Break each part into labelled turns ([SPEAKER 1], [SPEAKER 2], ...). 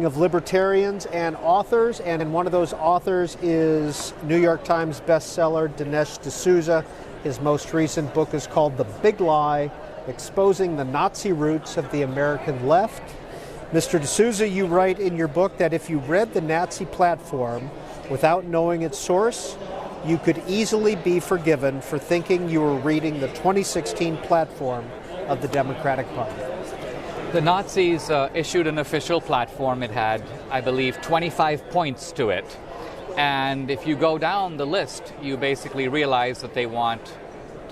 [SPEAKER 1] of libertarians and authors, and one of those authors is New York Times bestseller Dinesh D'Souza. His most recent book is called The Big Lie, Exposing the Nazi Roots of the American Left. Mr. D'Souza, you write in your book that if you read the Nazi platform without knowing its source, you could easily be forgiven for thinking you were reading the 2016 platform of the Democratic Party.
[SPEAKER 2] The Nazis issued an official platform. It had, I believe, 25 points to it. And if you go down the list, you basically realize that they want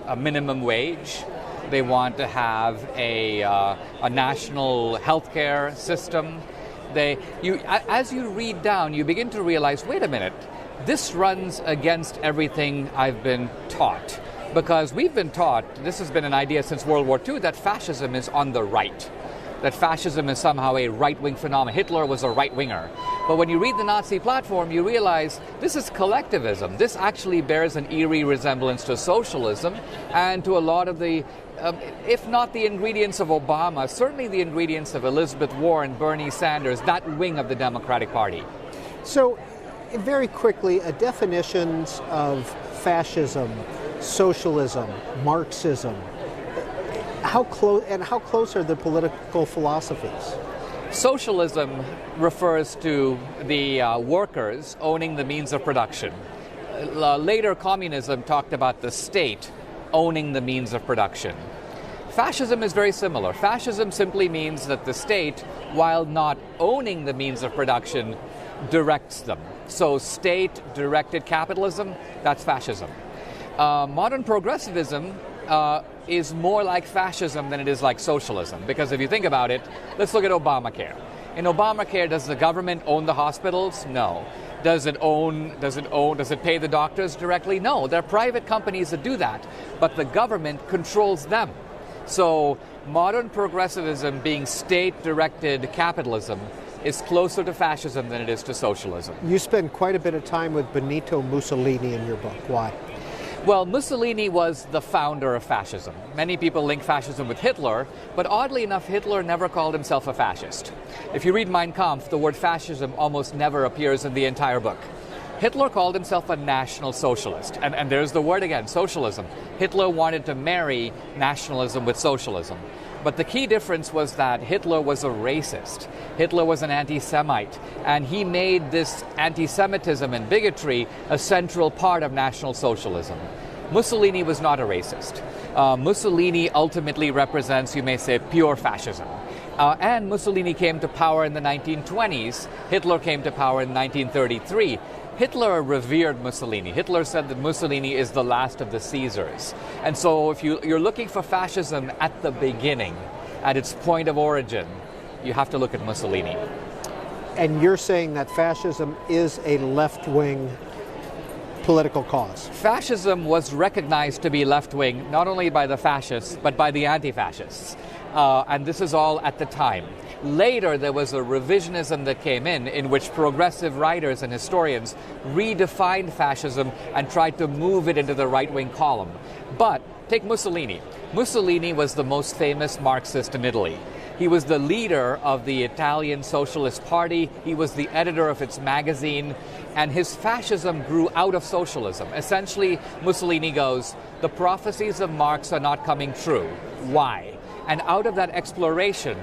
[SPEAKER 2] a minimum wage. They want to have a national healthcare system. As you read down, you begin to realize, wait a minute, this runs against everything I've been taught. Because we've been taught, this has been an idea since World War II, that fascism is on the right. That fascism is somehow a right-wing phenomenon. Hitler was a right-winger. But when you read the Nazi platform, you realize this is collectivism. This actually bears an eerie resemblance to socialism and to a lot of the, if not the ingredients of Obama, certainly the ingredients of Elizabeth Warren, Bernie Sanders, that wing of the Democratic Party.
[SPEAKER 1] So, very quickly, definitions of fascism, socialism, Marxism. How close are the political philosophies?
[SPEAKER 2] Socialism refers to the workers owning the means of production. Later, communism talked about the state owning the means of production. Fascism is very similar. Fascism simply means that the state, while not owning the means of production, directs them. So state-directed capitalism, that's fascism. Modern progressivism is more like fascism than it is like socialism. Because if you think about it, let's look at Obamacare. In Obamacare, does the government own the hospitals? No. Does it pay the doctors directly? No. There are private companies that do that, but the government controls them. So modern progressivism, being state-directed capitalism, is closer to fascism than it is to socialism.
[SPEAKER 1] You spend quite a bit of time with Benito Mussolini in your book. Why?
[SPEAKER 2] Well, Mussolini was the founder of fascism. Many people link fascism with Hitler, but oddly enough, Hitler never called himself a fascist. If you read Mein Kampf, the word fascism almost never appears in the entire book. Hitler called himself a national socialist, and there's the word again, socialism. Hitler wanted to marry nationalism with socialism. But the key difference was that Hitler was a racist. Hitler was an anti-Semite, and he made this anti-Semitism and bigotry a central part of National Socialism. Mussolini was not a racist. Mussolini ultimately represents, you may say, pure fascism. And Mussolini came to power in the 1920s. Hitler came to power in 1933. Hitler revered Mussolini. Hitler said that Mussolini is the last of the Caesars. And so if you're looking for fascism at the beginning, at its point of origin, you have to look at Mussolini.
[SPEAKER 1] And you're saying that fascism is a left-wing political cause?
[SPEAKER 2] Fascism was recognized to be left-wing not only by the fascists, but by the anti-fascists. And this is all at the time. Later, there was a revisionism that came in which progressive writers and historians redefined fascism and tried to move it into the right-wing column. But take Mussolini. Mussolini was the most famous Marxist in Italy. He was the leader of the Italian Socialist Party. He was the editor of its magazine. And his fascism grew out of socialism. Essentially, Mussolini goes, the prophecies of Marx are not coming true. Why? And out of that exploration,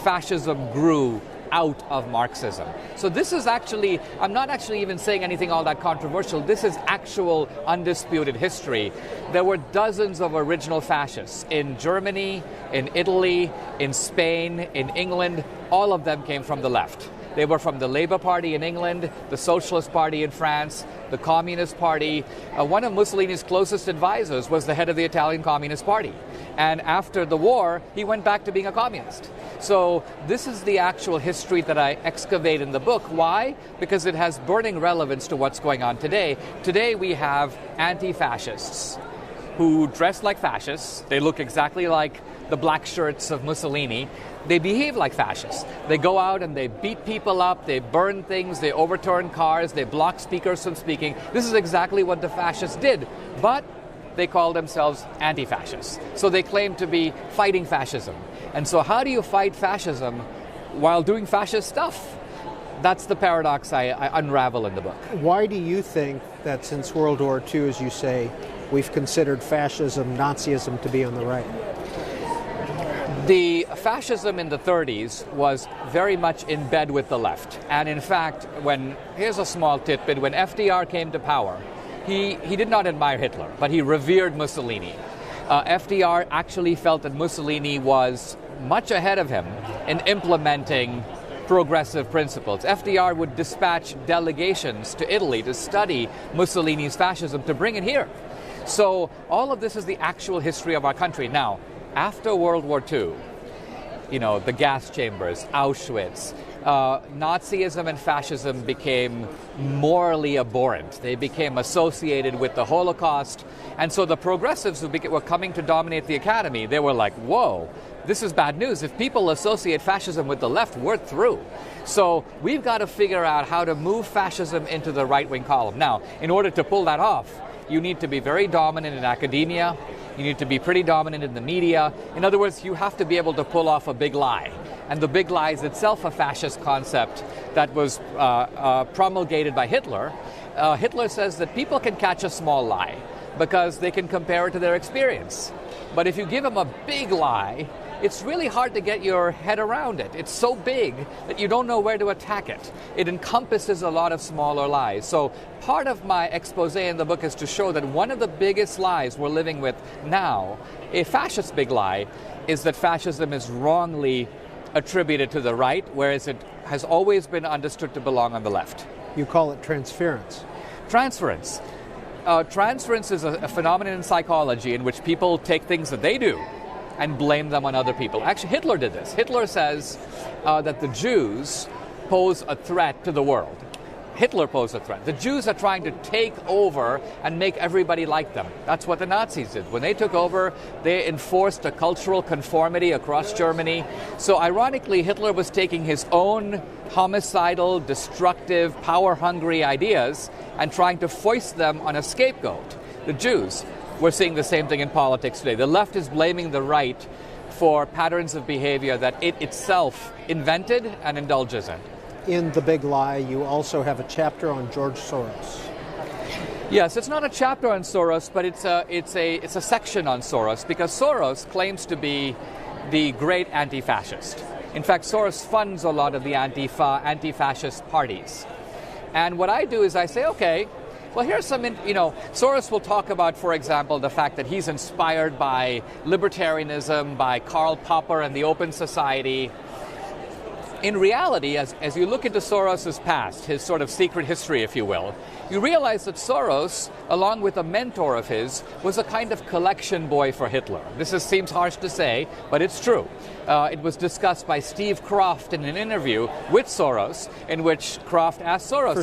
[SPEAKER 2] fascism grew out of Marxism. So this is actually, I'm not actually even saying anything all that controversial. This is actual undisputed history. There were dozens of original fascists in Germany, in Italy, in Spain, in England. All of them came from the left. They were from the Labour Party in England, the Socialist Party in France, the Communist Party. One of Mussolini's closest advisors was the head of the Italian Communist Party. And after the war, he went back to being a communist. So this is the actual history that I excavate in the book. Why? Because it has burning relevance to what's going on today. Today we have anti-fascists who dress like fascists. They look exactly like the black shirts of Mussolini. They behave like fascists. They go out and they beat people up, they burn things, they overturn cars, they block speakers from speaking. This is exactly what the fascists did. But they call themselves anti-fascists. So they claim to be fighting fascism. And so how do you fight fascism while doing fascist stuff? That's the paradox I unravel in the book.
[SPEAKER 1] Why do you think that since World War II, as you say, we've considered fascism, Nazism to be on the right?
[SPEAKER 2] The fascism in the 30s was very much in bed with the left. And in fact, here's a small tidbit, when FDR came to power, he did not admire Hitler, but he revered Mussolini. FDR actually felt that Mussolini was much ahead of him in implementing progressive principles. FDR would dispatch delegations to Italy to study Mussolini's fascism to bring it here. So all of this is the actual history of our country. Now, after World War II, the gas chambers, Auschwitz, Nazism and fascism became morally abhorrent. They became associated with the Holocaust. And so the progressives who were coming to dominate the academy, they were like, whoa, this is bad news. If people associate fascism with the left, we're through. So we've got to figure out how to move fascism into the right-wing column. Now, in order to pull that off, you need to be very dominant in academia. You need to be pretty dominant in the media. In other words, you have to be able to pull off a big lie. And the big lie is itself a fascist concept that was promulgated by Hitler. Hitler says that people can catch a small lie because they can compare it to their experience. But if you give them a big lie, it's really hard to get your head around it. It's so big that you don't know where to attack it. It encompasses a lot of smaller lies. So part of my expose in the book is to show that one of the biggest lies we're living with now, a fascist big lie, is that fascism is wrongly attributed to the right, whereas it has always been understood to belong on the left.
[SPEAKER 1] You call it transference.
[SPEAKER 2] Transference. Transference is a phenomenon in psychology in which people take things that they do and blame them on other people. Actually, Hitler did this. Hitler says that the Jews pose a threat to the world. Hitler posed a threat. The Jews are trying to take over and make everybody like them. That's what the Nazis did. When they took over, they enforced a cultural conformity across Germany. So ironically, Hitler was taking his own homicidal, destructive, power-hungry ideas and trying to foist them on a scapegoat, the Jews. We're seeing the same thing in politics today. The left is blaming the right for patterns of behavior that it itself invented and indulges in.
[SPEAKER 1] In The Big Lie, you also have a chapter on George Soros.
[SPEAKER 2] Yes, it's not a chapter on Soros, but it's a section on Soros, because Soros claims to be the great anti-fascist. In fact, Soros funds a lot of the anti-fascist parties. And what I do is I say, okay, well, here's some, Soros will talk about, for example, the fact that he's inspired by libertarianism, by Karl Popper and the Open Society. In reality, as you look into Soros's past, his sort of secret history, if you will, you realize that Soros, along with a mentor of his, was a kind of collection boy for Hitler. Seems harsh to say, but it's true. It was discussed by Steve Kroft in an interview with Soros, in which Kroft asked Soros,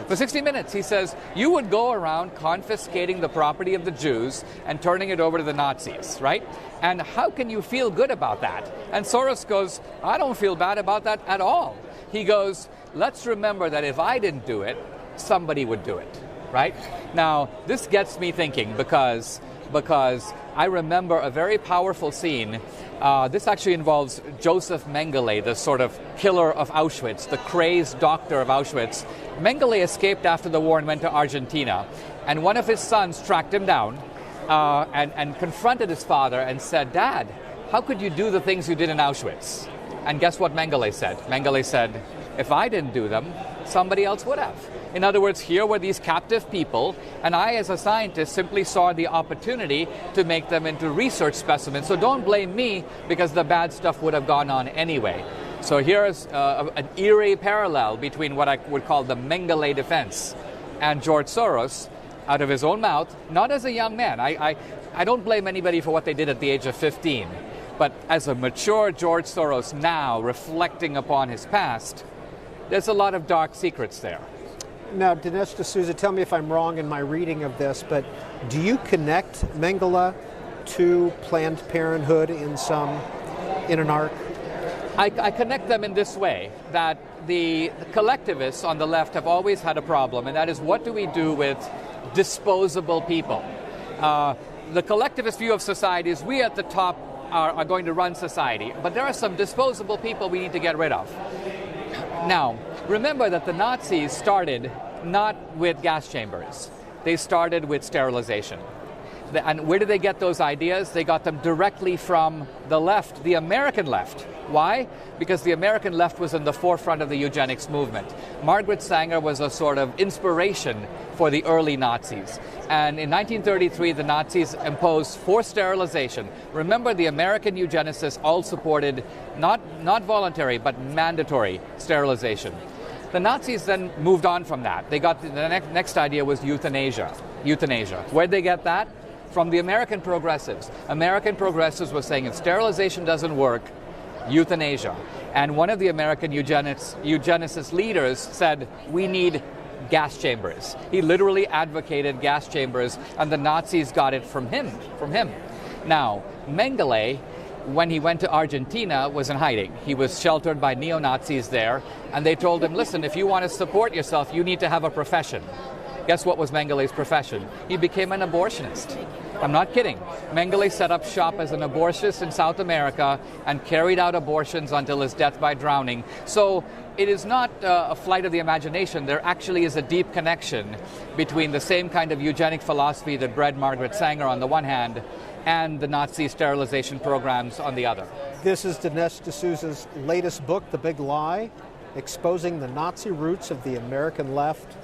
[SPEAKER 1] For 60
[SPEAKER 2] minutes, he says, you would go around confiscating the property of the Jews and turning it over to the Nazis, right? And how can you feel good about that? And Soros goes, I don't feel bad about that at all. He goes, let's remember that if I didn't do it, somebody would do it, right? Now, this gets me thinking because I remember a very powerful scene. This actually involves Joseph Mengele, the sort of killer of Auschwitz, the crazed doctor of Auschwitz. Mengele escaped after the war and went to Argentina, and one of his sons tracked him down and confronted his father and said, Dad, how could you do the things you did in Auschwitz? And guess what Mengele said? Mengele said, if I didn't do them, somebody else would have. In other words, here were these captive people, and I, as a scientist, simply saw the opportunity to make them into research specimens. So don't blame me, because the bad stuff would have gone on anyway. So here's an eerie parallel between what I would call the Mengele defense and George Soros, out of his own mouth, not as a young man. I don't blame anybody for what they did at the age of 15. But as a mature George Soros now, reflecting upon his past, there's a lot of dark secrets there.
[SPEAKER 1] Now, Dinesh D'Souza, tell me if I'm wrong in my reading of this, but do you connect Mengele to Planned Parenthood in an arc?
[SPEAKER 2] I connect them in this way, that the collectivists on the left have always had a problem, and that is, what do we do with disposable people? The collectivist view of society is we at the top are going to run society, but there are some disposable people we need to get rid of. Now, remember that the Nazis started not with gas chambers. They started with sterilization. And where did they get those ideas? They got them directly from the left, the American left. Why? Because the American left was in the forefront of the eugenics movement. Margaret Sanger was a sort of inspiration for the early Nazis. And in 1933, the Nazis imposed forced sterilization. Remember, the American eugenicists all supported not voluntary, but mandatory sterilization. The Nazis then moved on from that. They got the next idea was euthanasia. Where'd they get that? From the American progressives. American progressives were saying if sterilization doesn't work, euthanasia. And one of the American eugenicist leaders said, we need gas chambers. He literally advocated gas chambers, and the Nazis got it from him. Now, Mengele, when he went to Argentina, was in hiding. He was sheltered by neo-Nazis there, and they told him, listen, if you want to support yourself, you need to have a profession. Guess what was Mengele's profession? He became an abortionist. I'm not kidding. Mengele set up shop as an abortionist in South America and carried out abortions until his death by drowning. So it is not a flight of the imagination. There actually is a deep connection between the same kind of eugenic philosophy that bred Margaret Sanger on the one hand and the Nazi sterilization programs on the other.
[SPEAKER 1] This is Dinesh D'Souza's latest book, The Big Lie, exposing the Nazi roots of the American left.